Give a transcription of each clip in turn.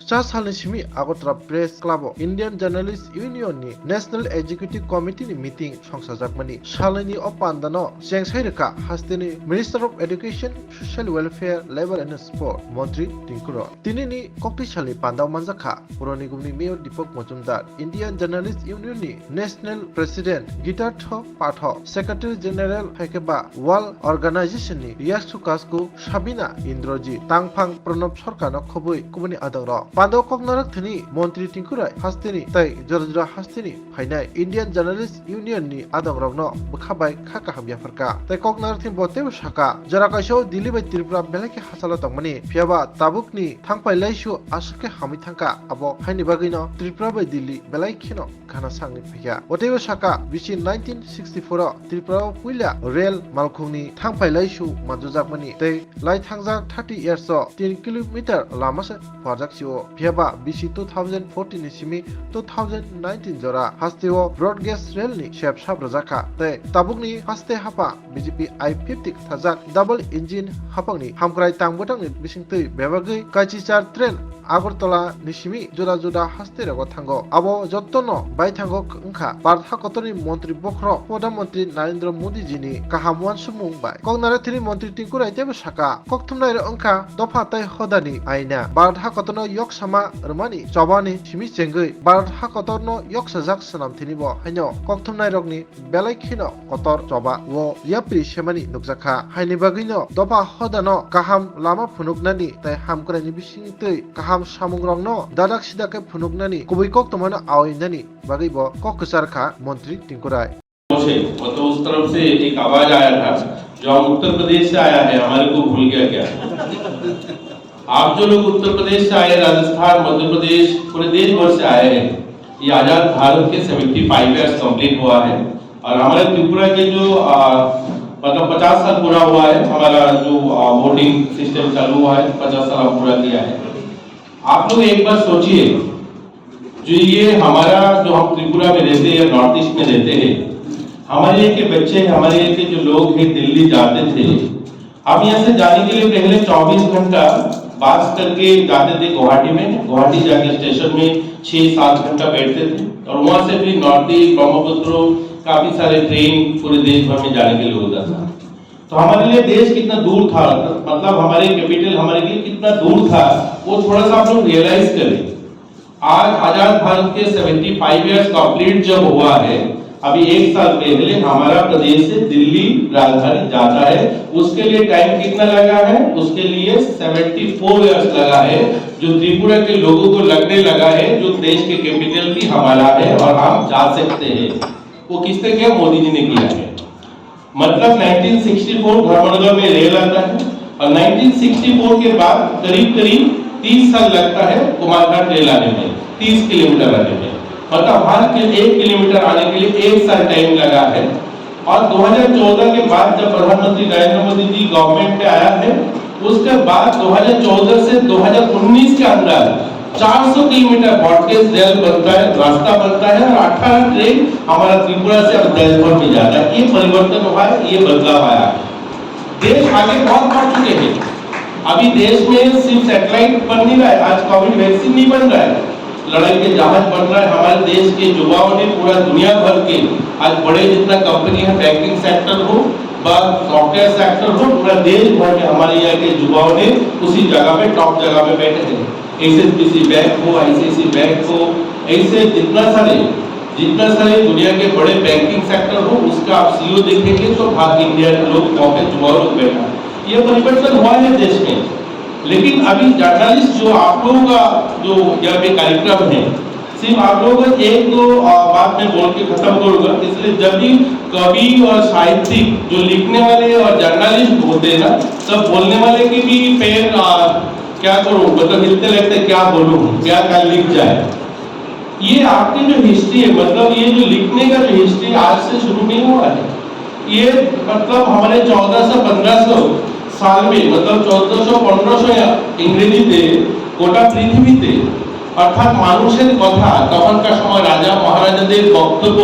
सालनि सिमी Agartala press club Indian journalist union नि नेशनल एग्जीक्यूटिव कमिटी नि मीटिंग संसाजाकमानि सालनि अपान्दानो जेंसाइरका हास्तेनि minister of education social welfare labour and sport मंत्री टिंकुर तिनिनि कक्तिसालि पान्दाव मानजाखा पुरनि गुमनि mayor Deepak Majumdar Indian journalist union नि national president Gitartha Path secretary general हाइकेबा वर्ल्ड ऑर्गेनाइजेशन नि रियासुकासको साबिना इंद्रजी तांगफांग प्रणब सरकार खबुई कुबनि आदर पांडव ककनारक थनी मंत्री टिंकुराय हास्तेनि तै जरजरा हास्तेनि फाइनाय इंडियन जर्नलिस्ट यूनियन नि आदंगरगनो बखाबाय खाका हाबियाफरका तै ककनारक थिन बतेव शाका जराकाशो दिल्ली बाय त्रिपुरा बेलाके हासाला तंगमनि फियाबा ताबुकनि थांपाय लाइसु आसके हामि थांका अबो हाइनि बागैनो त्रिपुरा बाय दिल्ली बेलायखेनो खाना सांनि फैया बतेव शाका बिसि 1964 त्रिपुरा पुइला रेल मालखुंनि थांपाय लाइसु माजुजाकमनि तै लाई थांजा 30 इयर्स 3 किलोमीटर लामासे फरजाकसिओ फियाबा बिसि 2014 नि सिमी 2019 जरा हास्तेओ ब्रॉड गेज रेल नि शेप साब्रजाखा तै ताबुकनि हास्ते हापा बीजेपी I-50 थाजाक डबल इंजिन हापंनि हामक्राय तांबोटांनि बिसिंतै बेबागै काचिचार ट्रेन आगरतला निसिमी जुदा जुदा हास्ते रगो थांगो आबो जत्तनो बाय थांगो अंखा भारत हाकतनि मंत्री बख्र प्रधानमंत्री नरेंद्र मोदी जीनि काहामुआन सुमुं बाय कगनारे थिनि मंत्री टिंकुराय तेबो साका कक्थुमनाय अंखा दफा तै हदानि आइना Bharat हाकतनो yok sama rumani chobani simi chengai Bharat हाकतनो yok sajak sanam thinibo haino kokthumnai rokni belai khino kotor choba wo yapri semani nukjaka haini bagino dopa hodano kaham lama phunuknani tai hamkrani bisingtei kaham samungrongno dadak sidake phunuknani kubui koktomano awinani bagibo kokkusarkha मंत्री टिंकुराय तो उस तरफ से एक आवाज आया था जो हम उत्तर प्रदेश से आया है हमारे को भूल गया क्या आप जो लोग उत्तर प्रदेश से आए राजस्थान मध्य प्रदेश पूरे देश भर से आए हैं ये आजाद भारत के 75 इयर्स कंप्लीट हुआ है और हमारे त्रिपुरा के जो मतलब 50 साल पूरा हुआ है हमारा जो वोटिंग सिस्टम चालू हुआ है 50 साल पूरा किया है। आप लोग एक बार सोचिए जो ये हमारा जो हम त्रिपुरा में रहते हैं नॉर्थ ईस्ट में रहते हैं हमारे यहाँ के बच्चे हमारे यहाँ के जो लोग हैं दिल्ली जाते थे हम यहाँ से जाने के लिए पहले 24 घंटा बात करके जाते थे गुवाहाटी जाके स्टेशन में 6-7 घंटा बैठते थे और वहां से भी नॉर्थ ईस्ट ब्रह्मपुत्र काफी सारे ट्रेन पूरे देश भर में जाने के लिए होता था। तो हमारे लिए देश कितना दूर था मतलब हमारे कैपिटल हमारे लिए कितना दूर था वो थोड़ा सा आप लोग रियलाइज करें। आज आजाद भारत के 75 इयर्स कंप्लीट जब हुआ है अभी एक साल पहले हमारा प्रदेश से दिल्ली राजधानी जाता है उसके लिए टाइम कितना लगा है उसके लिए 74 इयर्स लगा है जो त्रिपुरा के लोगों को लगने लगा है जो देश के कैपिटल भी हमारा है और हम जा सकते हैं वो किसने किया मोदी जी ने किया है। मतलब 1964 धर्मनगर में रेल आता है और 1964 के बाद करीब 30 साल लगता है कुमारघाट रेल आने में 30 किलोमीटर आने में मतलब हर 1 किलोमीटर आने के लिए 1 साल टाइम लगा है। और 2014 के बाद जब प्रधानमंत्री नरेंद्र मोदी जी गवर्नमेंट में आया है उसके बाद 2014 से 2019 के अंदर 400 किलोमीटर ब्रॉडगेज रेल बनता है रास्ता बनता है और 18 ट्रेन हमारा त्रिपुरा से अब देश भर में जाता है। ये परिवर्तन हुआ है ये बदलाव आया है देश आगे बहुत बढ़ चुके हैं। अभी देश में सिर्फ सैटेलाइट बन नहीं रहा है आज कोविड वैक्सीन नहीं बन रहा है लड़ाई के जहाज बन रहा है हमारे देश के युवाओं ने पूरा दुनिया भर के आज बड़े जितना कंपनी है बैंकिंग सेक्टर हो सॉफ्टवेयर सेक्टर हो पूरा देश भर में हमारे यहाँ के युवाओं ने उसी जगह पे टॉप जगह पे बैठे हैं। HSBC बैंक हो ICICI बैंक हो ऐसे जितना सारे दुनिया के बड़े बैंकिंग सेक्टर हो उसका आप CEO देखेंगे तो भाग इंडिया के लोग युवा लोग बैठा ये परिवर्तन हुआ है देश में। लेकिन अभी जर्नलिस्ट जो आप लोगों का जो यहाँ पे कार्यक्रम है सिर्फ आप लोगों को एक दो बात में बोल के खत्म करूंगा इसलिए जब भी कवि और साहित्यिक जो लिखने वाले और जर्नलिस्ट होते हैं ना तब बोलने वाले की भी पैर क्या करूं मतलब हिलते लगते क्या बोलूं क्या लिख जाए। ये आपकी जो हिस्ट्री है मतलब ये जो लिखने का जो हिस्ट्री आज से शुरू नहीं हुआ है ये मतलब हमारे 1400-1500 साल में मतलब 1400-1500 इंग्रेजी थे गोटा पृथ्वी थे अर्थात মানুষের কথা তখনকার সময় রাজা মহারাজাদের বক্তব্য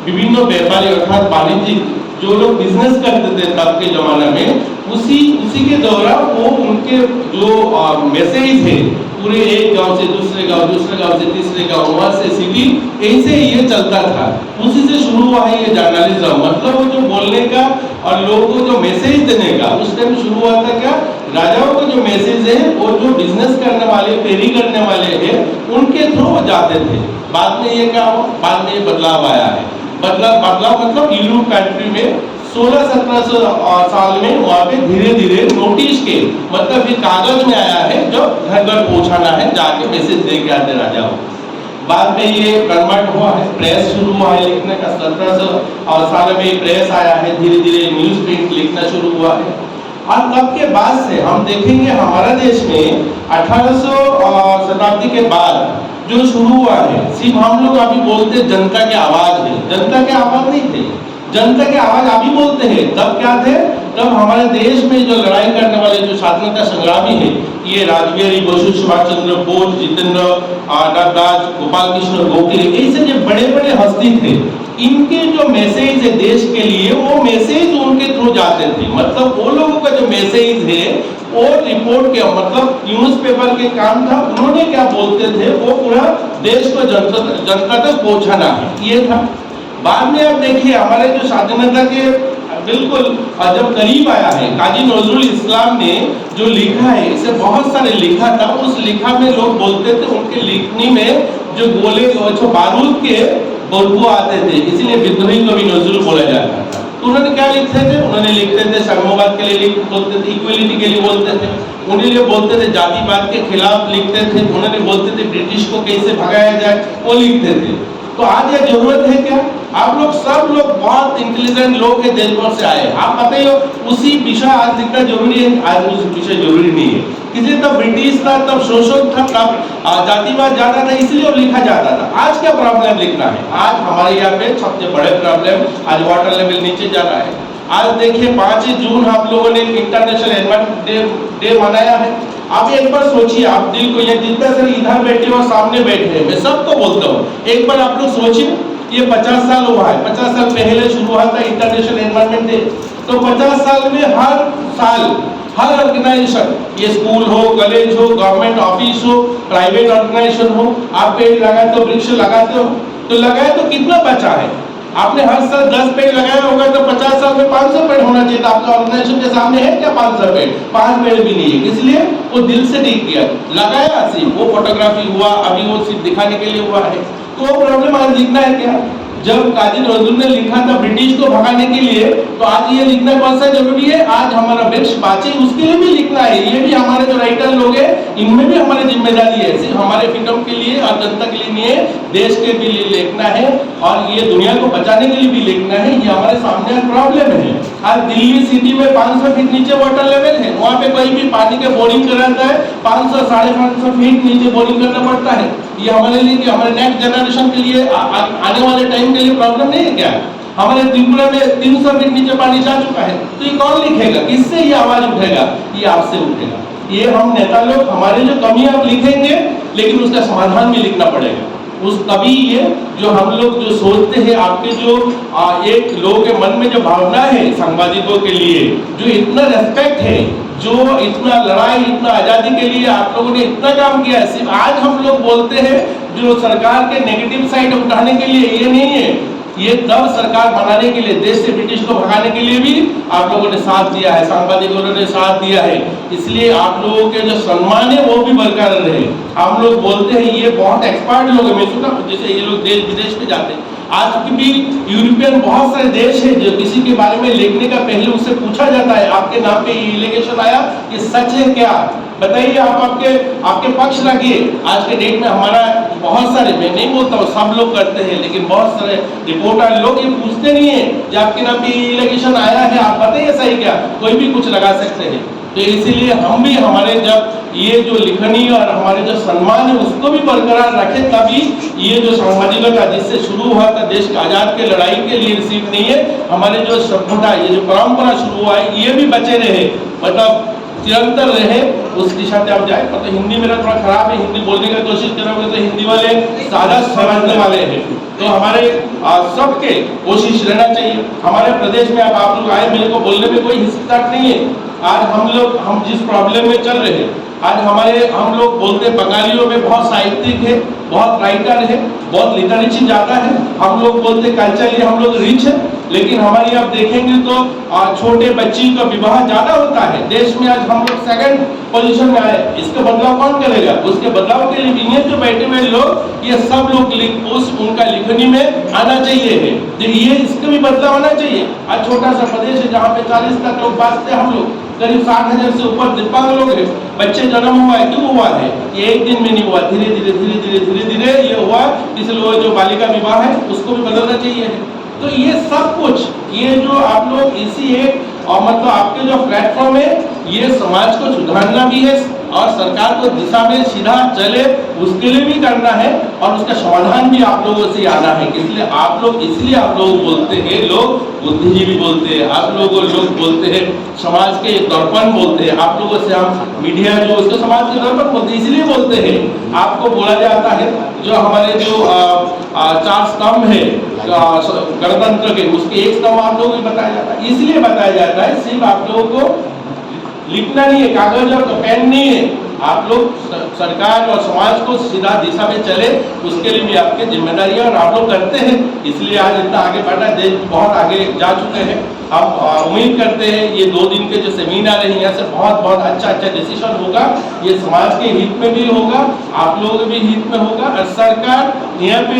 বিভিন্ন ব্যাপারে अर्थात वाणिज्यिक जो लोग बिजनेस करते थे तब के जमाने में उसी उसी के दौरान वो उनके जो मैसेज है पूरे एक गांव से दूसरे गांव से तीसरे गांव, वहां से सिटी, ऐसे ये चलता था। उसी से शुरू हुआ है ये जर्नलिज्म, मतलब वो जो बोलने का और लोगों को जो मैसेज देने का उस टाइम शुरू हुआ था। क्या राजाओं को जो मैसेज है वो जो बिजनेस करने वाले, फेरी करने वाले हैं, उनके थ्रू वो जाते थे। बाद में ये क्या हुआ, बाद में ये बदलाव आया है। बदलाव मतलब यूरोप कंट्री में 1600-1700 साल में वहाँ पे धीरे धीरे नोटिस के मतलब फिर कागज में आया है, जो घर घर पहुँचाना है, जाके मैसेज दे के आते राजाओं। बाद में ये कन्वर्ट हुआ है, प्रेस शुरू हुआ है लिखने का। 1700 साल में प्रेस आया है, धीरे धीरे न्यूज प्रिंट लिखना शुरू हुआ है। और तब के बाद से हम देखेंगे हमारा देश में 1800 शताब्दी के बाद जो शुरू हुआ है, सिर्फ हम लोग अभी बोलते जनता की आवाज है, जनता की आवाज नहीं थे। जनता की आवाज अभी बोलते हैं, तब क्या थे, तब हमारे देश में जो लड़ाई करने वाले जो स्वाधीनता संग्रामी है, ये राजबिहारी बसु, सुभाष चंद्र बोस, जितेंद्र नागराज, गोपाल कृष्ण गोखले, ऐसे जो बड़े बड़े हस्ती थे, इनके जो मैसेज है देश के लिए, वो मैसेज उनके थ्रू जाते थे। मतलब वो लोगों का जो मैसेज है वो रिपोर्ट के मतलब न्यूज़पेपर के काम था, उन्होंने क्या बोलते थे वो पूरा देश को जनता तक पहुंचाना है, ये था। बाद में अब देखिए हमारे जो स्वाधीनता के बिल्कुल जब करीब आया है, काजी नजरुल इस्लाम ने जो लिखा है, इसे बहुत सारे लिखा था। उस लिखा में लोग बोलते थे उनके लिखनी में जो गोले जो बारूद के बदबू आते थे, इसलिए विद्रोही को भी नजरुल बोला जाता था। तो उन्होंने क्या लिखते थे, उन्होंने लिखते थे साम्यवाद के लिए बोलते थे, इक्वलिटी के लिए बोलते थे, उन्हें लिए बोलते थे जातिवाद के खिलाफ लिखते थे, उन्होंने बोलते थे ब्रिटिश को कैसे भगाया जाए, वो लिखते थे। तो आज ये जरूरत है क्या, आप लोग सब लोग बहुत इंटेलिजेंट लोग हैं, देश भर से आए, आप बताइए उसी विषय आज लिखना जरूरी है, आज उस विषय जरूरी नहीं है। किसी तब ब्रिटिश था, तब शोषण था, तब जातिवाद ज्यादा था, इसलिए लिखा जाता था। आज क्या प्रॉब्लम लिखना है, आज हमारे यहाँ पे सबसे बड़े प्रॉब्लम, आज वाटर लेवल नीचे जा रहा है। आज देखिए 5 जून आप लोगों ने इंटरनेशनल एनवायरनमेंट डे मनाया है। आप एक बार सोचिए, आप दिल को, ये जितने सारे इधर बैठे और सामने बैठे हैं, मैं सबको बोलता हूँ, एक बार आप लोग सोचिए, ये 50 साल हुआ है, 50 साल पहले शुरू हुआ था इंटरनेशनल एनवायरनमेंट डे। तो 50 साल में हर साल हर ऑर्गेनाइजेशन, ये स्कूल हो, कॉलेज हो, गवर्नमेंट ऑफिस हो, प्राइवेट ऑर्गेनाइजेशन हो, आप पेड़ लगाते हो, वृक्ष लगाते हो, तो लगाए तो कितना बचा है? आपने हर साल 10 पेड़ लगाया होगा, तो 50 साल में 500 पेड़ होना चाहिए था। आपका ऑर्गेनाइजेशन के सामने है क्या 500 पेड़? 5 पेड़ भी नहीं है, इसलिए वो दिल से ठीक किया, लगाया, सिर्फ वो फोटोग्राफी हुआ, अभी वो सिर्फ दिखाने के लिए हुआ है। तो वो प्रॉब्लम आज लिखना है क्या? जब काजी नजरुल ने लिखा था ब्रिटिश को भगाने के लिए, तो आज ये लिखना कौन सा जरूरी है? आज हमारा वृक्ष बाँचे उसके लिए भी लिखना है। ये भी हमारे जो राइटर लोग हैं, इनमें भी हमारी जिम्मेदारी है, सिर्फ हमारे फ्रीडम के लिए और जनता के लिए नहीं है, देश के भी लिए लिखना है और ये दुनिया को बचाने के लिए भी लिखना है। ये हमारे सामने प्रॉब्लम है। आज दिल्ली सिटी में 500 फीट नीचे वाटर लेवल है, वहाँ पे कोई भी पानी के बोरिंग कराता है, 500-550 फीट नीचे बोरिंग करना पड़ता है। ये हमारे लिए, हमारे नेक्स्ट जनरेशन के लिए, आने वाले टाइम के लिए प्रॉब्लम नहीं है क्या? हमारे त्रिपुरा में 300 फीट नीचे पानी जा चुका है, तो ये कौन लिखेगा? किससे ये आवाज उठेगा? ये आपसे उठेगा। ये हम नेता लोग, हमारे जो कमियां आप लिखेंगे, लेकिन उसका समाधान भी लिखना पड़ेगा। उस तभी ये जो हम लोग जो सोचते हैं, आपके जो एक लोगों के मन में जो भावना है सांबादिकों के लिए, जो इतना रेस्पेक्ट है, जो इतना लड़ाई, इतना आजादी के लिए आप लोगों ने इतना काम किया है, सिर्फ आज हम लोग बोलते हैं जो सरकार के नेगेटिव साइड उठाने के लिए, ये नहीं है। ये तब सरकार बनाने के लिए, देश से ब्रिटिश को भगाने के लिए भी आप लोगों ने साथ दिया है, सांबादिकों ने साथ दिया है, इसलिए आप लोगों के जो सम्मान है वो भी बरकरार रहे। हम लोग बोलते हैं ये बहुत एक्सपर्ट लोग हैं, मैं सुना जैसे ये लोग देश विदेश में जाते हैं। आज भी यूरोपियन बहुत सारे देश हैं जो किसी के बारे में लिखने का पहले उससे पूछा जाता है, आपके नाम पे एलिगेशन आया, ये सच है क्या? बताइए, आप आपके पक्ष रखिए। आज के डेट में हमारा बहुत सारे, मैं नहीं बोलता हूँ सब लोग करते हैं, लेकिन बहुत सारे रिपोर्टर लोग ये पूछते नहीं है कि आपके नाम पे एलिगेशन आया है, आप बताइए सही क्या? कोई भी कुछ लगा सकते हैं। तो इसीलिए हम भी हमारे जब ये जो लिखनी और हमारे जो सम्मान है उसको भी बरकरार रखें, तभी ये जो सामाजिकता जिससे शुरू हुआ था देश के आजाद के लड़ाई के लिए सिर्फ नहीं है, हमारे जो सभ्यता, ये जो परंपरा शुरू हुआ है, ये भी बचे रहे, मतलब निरंतर रहे, उस दिशा से आप जाए। मतलब हिंदी मेरा थोड़ा खराब है, हिंदी बोलने की कोशिश करोगे तो हिंदी वाले सादा समझने वाले हैं, तो हमारे सबके कोशिश रहना चाहिए। हमारे प्रदेश में अब आप लोग आए, मेरे को बोलने में कोई हिचकिचाहट नहीं है। आज हम जिस प्रॉब्लम में चल रहे हैं, आज हम लोग बोलते बंगालियों में बहुत साहित्यिक है, बहुत राइटर है, बहुत लिटरेचर ज्यादा है। हम लोग बोलते कल्चरली हम लोग रिच है, लेकिन हमारे आप देखेंगे तो छोटे बच्ची का विवाह ज्यादा होता है। देश में आज हम लोग सेकंड पोजीशन में आए। इसका बदलाव कौन करेगा? उसके बदलाव के लिए ये जो बैठे हुए लोग, ये सब लोग उनका लिखनी में आना चाहिए है। ये इसका भी बदलाव आना चाहिए। आज छोटा सा प्रदेश है जहाँ पे 40 तक लोग बसते, हम लोग करीब 60,000 से ऊपर दिव्यांग लोग हैं। बच्चे जन्म हुआ है, क्यों हुआ है? ये एक दिन में नहीं हुआ, धीरे धीरे ये हुआ। इसलिए जो बालिका विवाह है उसको भी बदलना चाहिए। तो ये सब कुछ, ये जो आप लोग इसी एक और मतलब आपके जो प्लेटफॉर्म है, ये समाज को सुधारना भी है और सरकार को दिशा में सीधा चले उसके लिए भी करना है, और उसका समाधान भी आप लोगों से आना है। इसलिए आप लोग बोलते हैं, लोग बुद्धिजीवी बोलते हैं, आप लोग बोलते हैं समाज के दर्पण बोलते हैं। आप लोगों से हम मीडिया जो उसको समाज के दर्पण बोलते हैं, इसलिए बोलते हैं। आपको बोला जाता है जो हमारे जो 4 स्तंभ है गणतंत्र के, उसके एक स्तंभ आप लोगों को बताया जाता है। इसलिए बताया जाता है सिर्फ आप लोगों को लिखना नहीं है, कागज और पेन नहीं है। आप लोग सरकार और समाज को सीधा दिशा में चले, उसके लिए भी आपकी जिम्मेदारी है और आप लोग करते हैं। इसलिए आज इतना आगे बढ़ा, देश बहुत आगे जा चुके हैं। हम उम्मीद करते हैं ये 2 दिन के जो सेमिनार है, यहाँ से बहुत अच्छा डिसीजन होगा। ये समाज के हित में भी होगा, आप लोगों के भी हित में होगा। और सरकार यहाँ पे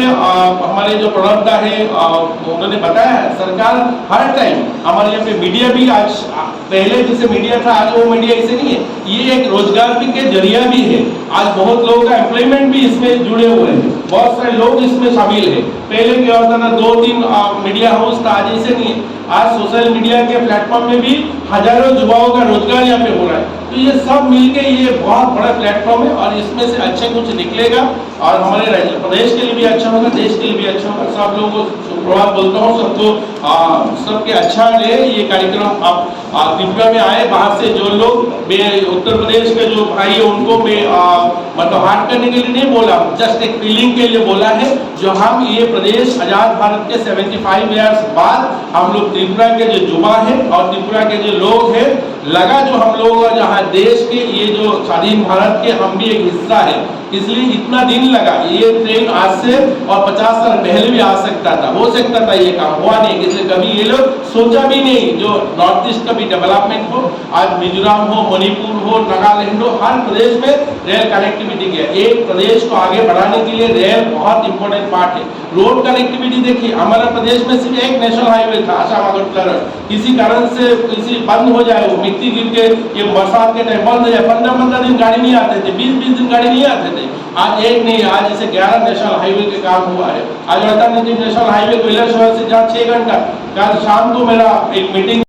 हमारे जो प्रवक्ता है उन्होंने बताया है, सरकार हर टाइम हमारे यहाँ पे मीडिया भी, आज पहले जैसे मीडिया था आज वो मीडिया ऐसे नहीं है। ये एक रोजगार के जरिया भी है। आज बहुत लोगों का एम्प्लॉयमेंट भी इसमें जुड़े हुए हैं, बहुत सारे लोग इसमें शामिल है। पहले क्या होता था 2-3 मीडिया हाउस था, आज ऐसे नहीं है। आज सोशल मीडिया के प्लेटफॉर्म में भी हजारों युवाओं का रोजगार यहाँ पे हो रहा है। तो ये सब मिलके ये बहुत बड़ा प्लेटफॉर्म है और इसमें से अच्छे कुछ निकलेगा और हमारे प्रदेश के लिए भी अच्छा होगा, देश के लिए भी अच्छा होगा। सब लोगों को सुप्रभात बोलता हूँ, सबको सबके अच्छा रहे ये कार्यक्रम। आप त्रिपुरा में आए बाहर से जो लोग, उत्तर प्रदेश के जो भाई है उनको मैं मतलब हार्ट करने के लिए नहीं बोला, जस्ट एक फीलिंग के लिए बोला है। जो हम ये प्रदेश आजाद भारत के 75 ईयर्स बाद हम लोग त्रिपुरा के जो युवा है और त्रिपुरा के जो लोग हैं, लगा जो हम लोग जहाँ देश के ये जो स्वाधीन भारत के हम भी एक हिस्सा है, इसलिए इतना दिन लगा। ये ट्रेन आज से और 50 साल पहले भी आ सकता था, हो सकता था, ये काम हुआ नहीं। इसलिए कभी ये लोग सोचा भी नहीं जो नॉर्थ ईस्ट का भी डेवलपमेंट हो। आज मिजोरम हो, मणिपुर हो, नागालैंड हो, हर प्रदेश में रेल कनेक्टिविटी किया। एक प्रदेश को आगे बढ़ाने के लिए रेल बहुत इंपॉर्टेंट पार्ट है। रोड कनेक्टिविटी देखिए, हमारा प्रदेश में सिर्फ एक नेशनल हाईवे था, आसाम अगरतला। किसी कारण से किसी बंद हो जाए, वो मिट्टी गिर के ये बरसात के टाइम बंद हो जाए, 15-15 दिन गाड़ी नहीं आते थे, 20-20 दिन गाड़ी नहीं आते थे। आज एक नहीं, आज जैसे 11 नेशनल हाईवे के काम हुआ है। आज अल्टरनेटिव नेशनल हाईवे कोयला शहर से जहाँ 6 घंटा, कल शाम को मेरा एक मीटिंग